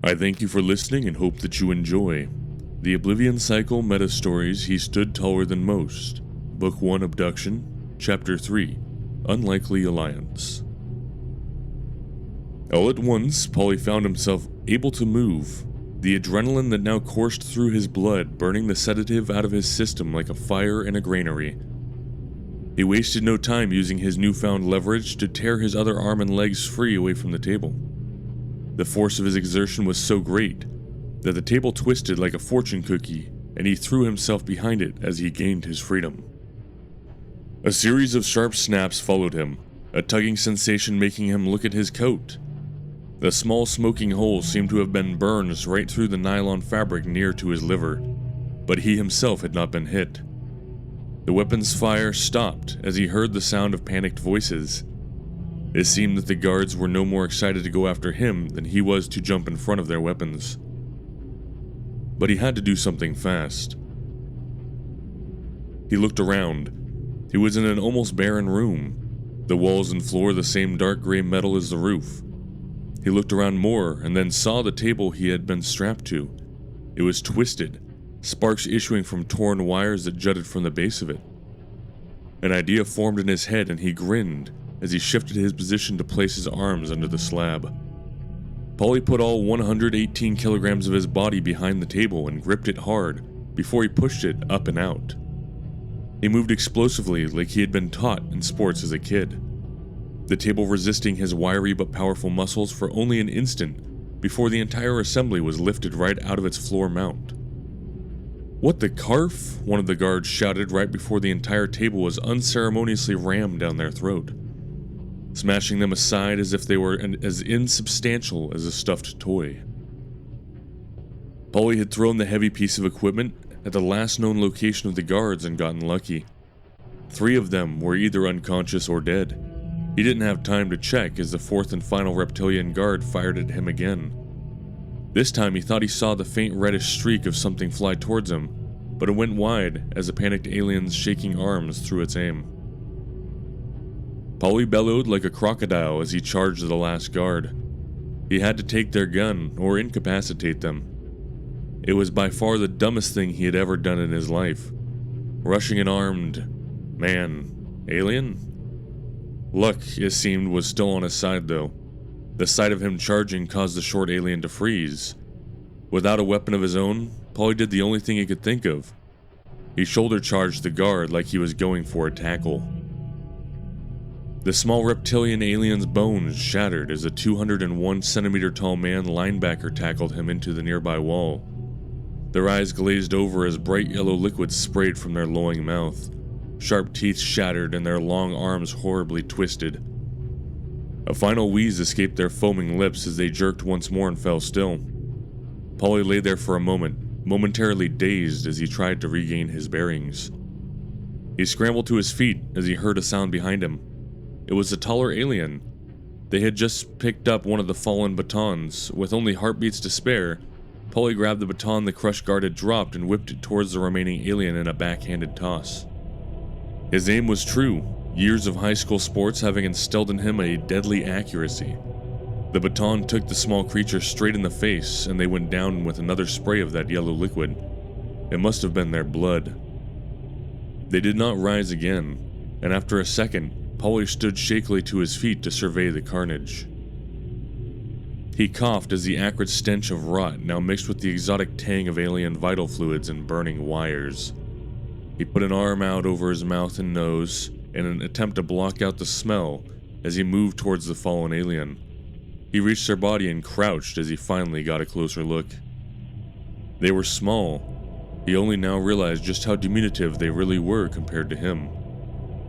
I thank you for listening and hope that you enjoy. The Oblivion Cycle meta stories He Stood Taller Than Most. Book 1 Abduction, Chapter 3 Unlikely Alliance. All at once, Polly found himself able to move, the adrenaline that now coursed through his blood burning the sedative out of his system like a fire in a granary. He wasted no time using his newfound leverage to tear his other arm and legs free away from the table. The force of his exertion was so great that the table twisted like a fortune cookie, and he threw himself behind it as he gained his freedom. A series of sharp snaps followed him, a tugging sensation making him look at his coat. The small smoking hole seemed to have been burned right through the nylon fabric near to his liver, but he himself had not been hit. The weapon's fire stopped as he heard the sound of panicked voices. It seemed that the guards were no more excited to go after him than he was to jump in front of their weapons. But he had to do something fast. He looked around. He was in an almost barren room, the walls and floor the same dark gray metal as the roof. He looked around more and then saw the table he had been strapped to. It was twisted, sparks issuing from torn wires that jutted from the base of it. An idea formed in his head and he grinned as he shifted his position to place his arms under the slab. Polly put all 118 kilograms of his body behind the table and gripped it hard before he pushed it up and out. He moved explosively like he had been taught in sports as a kid, the table resisting his wiry but powerful muscles for only an instant before the entire assembly was lifted right out of its floor mount. "What the carf?" one of the guards shouted right before the entire table was unceremoniously rammed down their throat, smashing them aside as if they were as insubstantial as a stuffed toy. Polly had thrown the heavy piece of equipment at the last known location of the guards and gotten lucky. 3 of them were either unconscious or dead. He didn't have time to check as the 4th and final reptilian guard fired at him again. This time he thought he saw the faint reddish streak of something fly towards him, but it went wide as the panicked alien's shaking arms threw its aim. Polly bellowed like a crocodile as he charged the last guard. He had to take their gun or incapacitate them. It was by far the dumbest thing he had ever done in his life. Rushing an armed alien? Luck, it seemed, was still on his side though. The sight of him charging caused the short alien to freeze. Without a weapon of his own, Polly did the only thing he could think of. He shoulder charged the guard like he was going for a tackle. The small reptilian alien's bones shattered as a 201 centimeter tall man linebacker tackled him into the nearby wall. Their eyes glazed over as bright yellow liquid sprayed from their lowing mouth. Sharp teeth shattered and their long arms horribly twisted. A final wheeze escaped their foaming lips as they jerked once more and fell still. Polly lay there for a moment, momentarily dazed as he tried to regain his bearings. He scrambled to his feet as he heard a sound behind him. It was a taller alien. They had just picked up one of the fallen batons. With only heartbeats to spare, Polly grabbed the baton the crushed guard had dropped and whipped it towards the remaining alien in a backhanded toss. His aim was true, years of high school sports having instilled in him a deadly accuracy. The baton took the small creature straight in the face, and they went down with another spray of that yellow liquid. It must have been their blood. They did not rise again, and after a second, Polly stood shakily to his feet to survey the carnage. He coughed as the acrid stench of rot now mixed with the exotic tang of alien vital fluids and burning wires. He put an arm out over his mouth and nose in an attempt to block out the smell as he moved towards the fallen alien. He reached their body and crouched as he finally got a closer look. They were small. He only now realized just how diminutive they really were compared to him.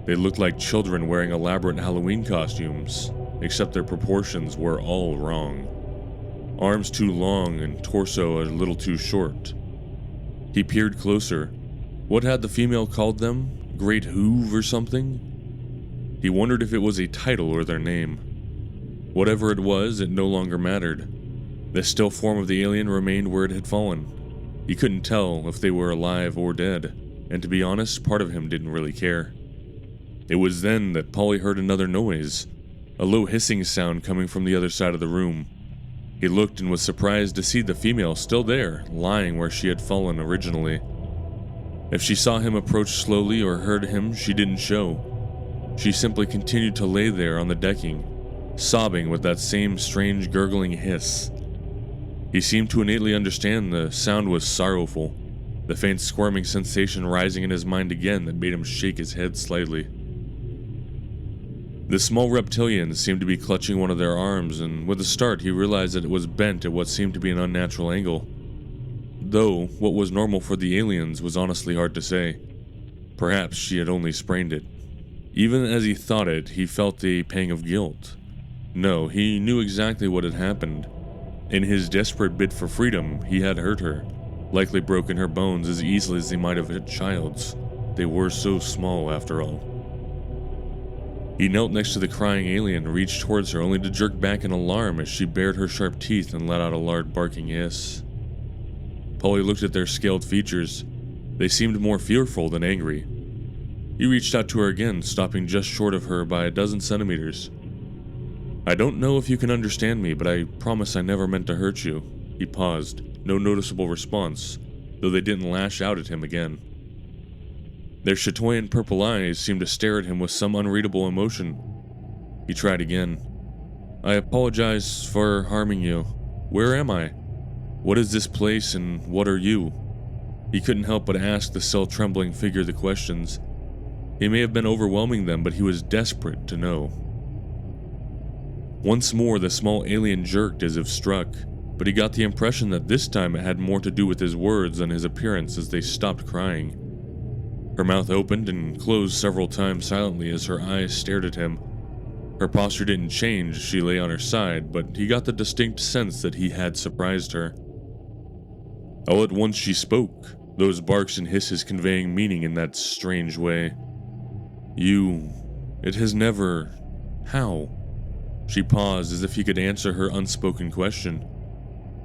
They looked like children wearing elaborate Halloween costumes, except their proportions were all wrong. Arms too long and torso a little too short. He peered closer. What had the female called them? Great Hoove or something? He wondered if it was a title or their name. Whatever it was, it no longer mattered. The still form of the alien remained where it had fallen. He couldn't tell if they were alive or dead, and to be honest, part of him didn't really care. It was then that Polly heard another noise, a low hissing sound coming from the other side of the room. He looked and was surprised to see the female still there, lying where she had fallen originally. If she saw him approach slowly or heard him, she didn't show. She simply continued to lay there on the decking, sobbing with that same strange gurgling hiss. He seemed to innately understand the sound was sorrowful, the faint squirming sensation rising in his mind again that made him shake his head slightly. The small reptilian seemed to be clutching one of their arms, and with a start he realized that it was bent at what seemed to be an unnatural angle. Though what was normal for the aliens was honestly hard to say. Perhaps she had only sprained it. Even as he thought it, he felt a pang of guilt. No, he knew exactly what had happened. In his desperate bid for freedom, he had hurt her, likely broken her bones as easily as he might have a child's. They were so small, after all. He knelt next to the crying alien and reached towards her, only to jerk back in alarm as she bared her sharp teeth and let out a loud barking hiss. Polly looked at their scaled features. They seemed more fearful than angry. He reached out to her again, stopping just short of her by a dozen centimeters. "I don't know if you can understand me, but I promise I never meant to hurt you." He paused, no noticeable response, though they didn't lash out at him again. Their chatoyant purple eyes seemed to stare at him with some unreadable emotion. He tried again. "I apologize for harming you. Where am I? What is this place and what are you?" He couldn't help but ask the still trembling figure the questions. He may have been overwhelming them, but he was desperate to know. Once more the small alien jerked as if struck, but he got the impression that this time it had more to do with his words than his appearance as they stopped crying. Her mouth opened and closed several times silently as her eyes stared at him. Her posture didn't change as she lay on her side, but he got the distinct sense that he had surprised her. All at once she spoke, those barks and hisses conveying meaning in that strange way. It has never... How?" She paused as if he could answer her unspoken question.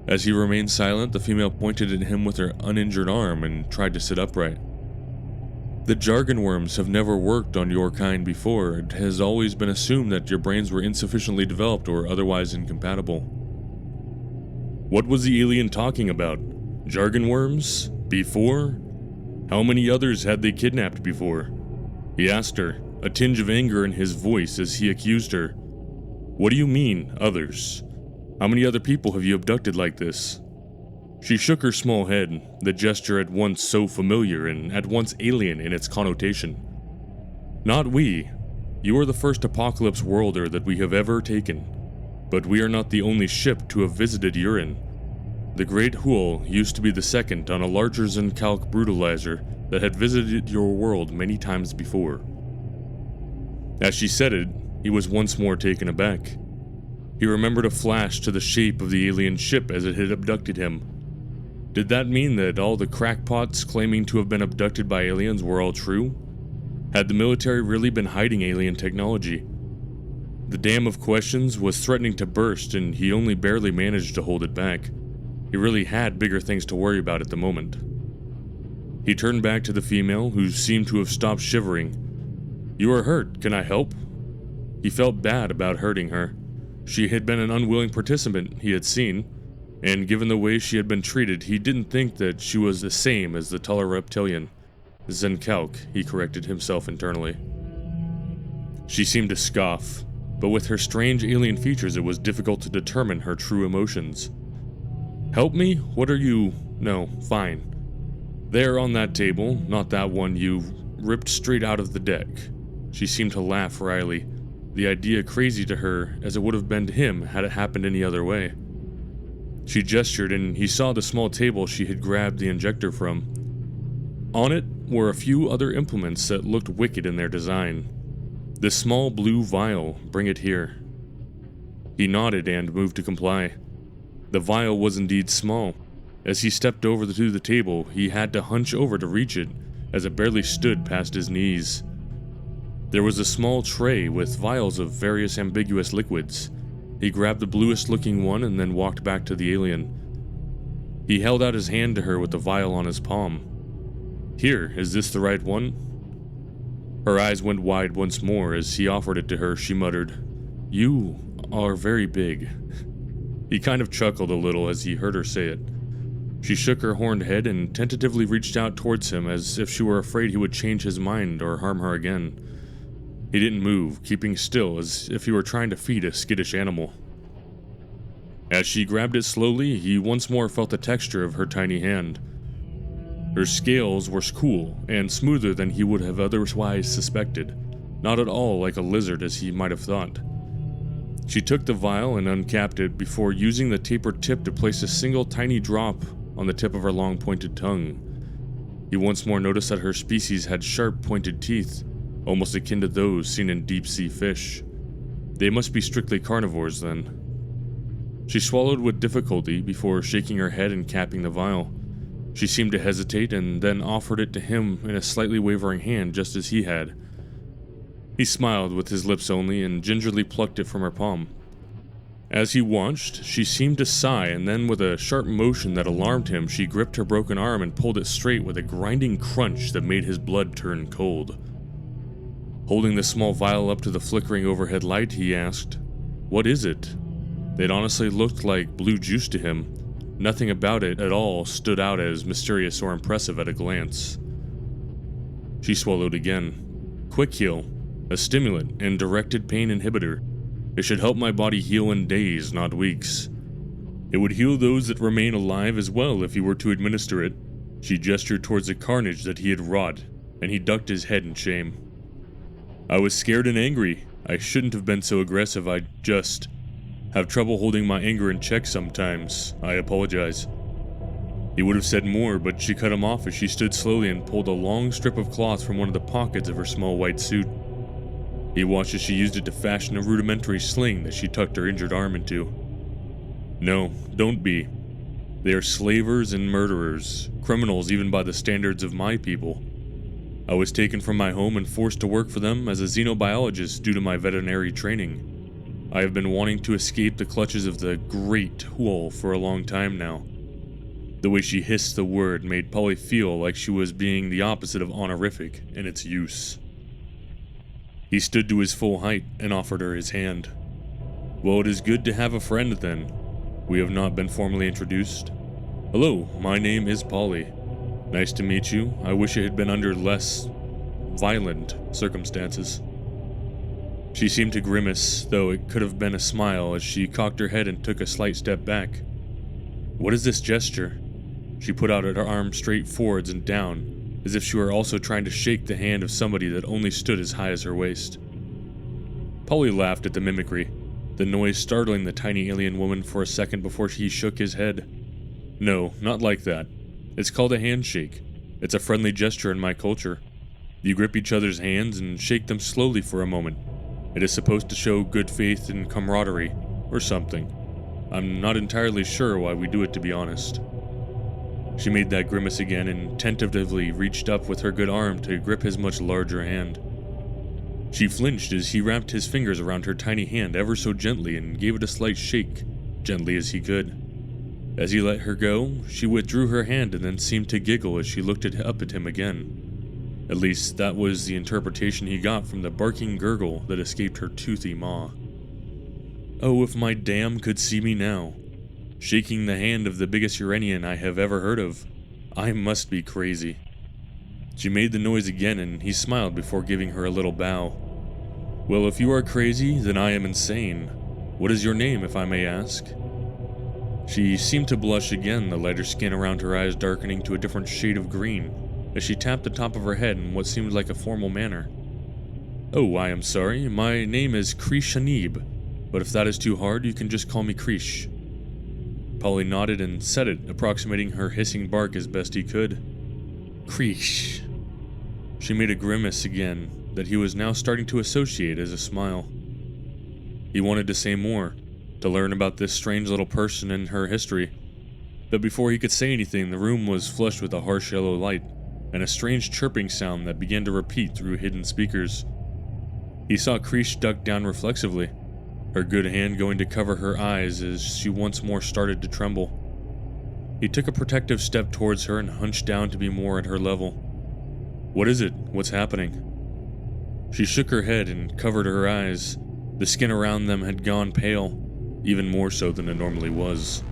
As he remained silent, the female pointed at him with her uninjured arm and tried to sit upright. "The jargon worms have never worked on your kind before. It has always been assumed that your brains were insufficiently developed or otherwise incompatible." What was the alien talking about? Jargon worms? Before? How many others had they kidnapped before? He asked her, a tinge of anger in his voice as he accused her. "What do you mean, others? How many other people have you abducted like this?" She shook her small head, the gesture at once so familiar and at once alien in its connotation. "Not we. You are the first Apocalypse worlder that we have ever taken. But we are not the only ship to have visited Urin. The Great Hool used to be the second on a larger Zencalc brutalizer that had visited your world many times before." As she said it, he was once more taken aback. He remembered a flash to the shape of the alien ship as it had abducted him. Did that mean that all the crackpots claiming to have been abducted by aliens were all true? Had the military really been hiding alien technology? The dam of questions was threatening to burst, and he only barely managed to hold it back. He really had bigger things to worry about at the moment. He turned back to the female, who seemed to have stopped shivering. "You are hurt. Can I help?" He felt bad about hurting her. She had been an unwilling participant, he had seen, and given the way she had been treated, he didn't think that she was the same as the taller reptilian. Zencalc, he corrected himself internally. She seemed to scoff, but with her strange alien features it was difficult to determine her true emotions. "Help me? What are you... No, fine. There on that table, not that one you ripped straight out of the deck." She seemed to laugh wryly, the idea crazy to her as it would have been to him had it happened any other way. She gestured and he saw the small table she had grabbed the injector from. On it were a few other implements that looked wicked in their design. "This small blue vial, bring it here." He nodded and moved to comply. The vial was indeed small. As he stepped over to the table, he had to hunch over to reach it, as it barely stood past his knees. There was a small tray with vials of various ambiguous liquids. He grabbed the bluest looking one and then walked back to the alien. He held out his hand to her with the vial on his palm. "Here, is this the right one?" Her eyes went wide once more as he offered it to her. She muttered, "You are very big." He kind of chuckled a little as he heard her say it. She shook her horned head and tentatively reached out towards him as if she were afraid he would change his mind or harm her again. He didn't move, keeping still as if he were trying to feed a skittish animal. As she grabbed it slowly, he once more felt the texture of her tiny hand. Her scales were cool and smoother than he would have otherwise suspected, not at all like a lizard as he might have thought. She took the vial and uncapped it before using the tapered tip to place a single tiny drop on the tip of her long pointed tongue. He once more noticed that her species had sharp pointed teeth, almost akin to those seen in deep-sea fish. They must be strictly carnivores then. She swallowed with difficulty before shaking her head and capping the vial. She seemed to hesitate and then offered it to him in a slightly wavering hand just as he had. He smiled with his lips only and gingerly plucked it from her palm. As he watched, she seemed to sigh, and then with a sharp motion that alarmed him, she gripped her broken arm and pulled it straight with a grinding crunch that made his blood turn cold. Holding the small vial up to the flickering overhead light, he asked, "What is it?" It honestly looked like blue juice to him. Nothing about it at all stood out as mysterious or impressive at a glance. She swallowed again. "Quick Heal, a stimulant and directed pain inhibitor. It should help my body heal in days, not weeks. It would heal those that remain alive as well if you were to administer it." She gestured towards the carnage that he had wrought, and he ducked his head in shame. "I was scared and angry. I shouldn't have been so aggressive. I just have trouble holding my anger in check sometimes. I apologize." He would have said more, but she cut him off as she stood slowly and pulled a long strip of cloth from one of the pockets of her small white suit. He watched as she used it to fashion a rudimentary sling that she tucked her injured arm into. "No, don't be. They are slavers and murderers, criminals even by the standards of my people. I was taken from my home and forced to work for them as a xenobiologist due to my veterinary training. I have been wanting to escape the clutches of the Great Wall for a long time now." The way she hissed the word made Polly feel like she was being the opposite of honorific in its use. He stood to his full height and offered her his hand. "Well, it is good to have a friend then. We have not been formally introduced. Hello, my name is Polly. Nice to meet you. I wish it had been under less violent circumstances." She seemed to grimace, though it could have been a smile, as she cocked her head and took a slight step back. "What is this gesture?" She put out her arm straight forwards and down, as if she were also trying to shake the hand of somebody that only stood as high as her waist. Polly laughed at the mimicry, the noise startling the tiny alien woman for a second before he shook his head. "No, not like that. It's called a handshake. It's a friendly gesture in my culture. You grip each other's hands and shake them slowly for a moment. It is supposed to show good faith and camaraderie, or something. I'm not entirely sure why we do it, to be honest." She made that grimace again and tentatively reached up with her good arm to grip his much larger hand. She flinched as he wrapped his fingers around her tiny hand ever so gently and gave it a slight shake, gently as he could. As he let her go, she withdrew her hand and then seemed to giggle as she looked up at him again. At least, that was the interpretation he got from the barking gurgle that escaped her toothy maw. Oh, if my dam could see me now, shaking the hand of the biggest Uranian I have ever heard of. I must be crazy. She made the noise again, and he smiled before giving her a little bow. "Well, if you are crazy, then I am insane. What is your name, if I may ask?" She seemed to blush again, the lighter skin around her eyes darkening to a different shade of green, as she tapped the top of her head in what seemed like a formal manner. "Oh, I am sorry. My name is Krish Hanib, but if that is too hard, you can just call me Krish." Polly nodded and said it, approximating her hissing bark as best he could. "Krish." She made a grimace again that he was now starting to associate as a smile. He wanted to say more, to learn about this strange little person and her history, but before he could say anything, the room was flushed with a harsh yellow light, and a strange chirping sound that began to repeat through hidden speakers. He saw Krish duck down reflexively, her good hand going to cover her eyes as she once more started to tremble. He took a protective step towards her and hunched down to be more at her level. "What is it? What's happening?" She shook her head and covered her eyes. The skin around them had gone pale. even more so than it normally was.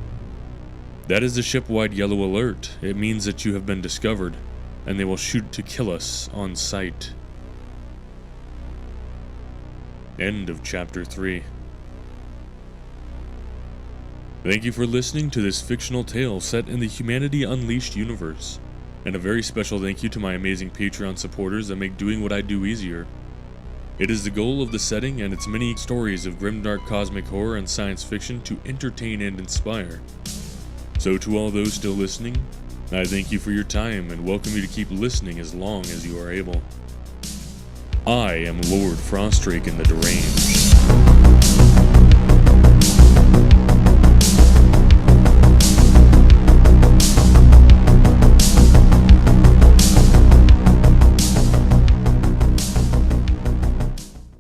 That is the ship-wide yellow alert. It means that you have been discovered, and they will shoot to kill us on sight. End of Chapter 3. Thank you for listening to this fictional tale set in the Humanity Unleashed universe, and a very special thank you to my amazing Patreon supporters that make doing what I do easier. It is the goal of the setting and its many stories of grimdark cosmic horror and science fiction to entertain and inspire. So to all those still listening, I thank you for your time and welcome you to keep listening as long as you are able. I am Lord Frostdraken the Deranged.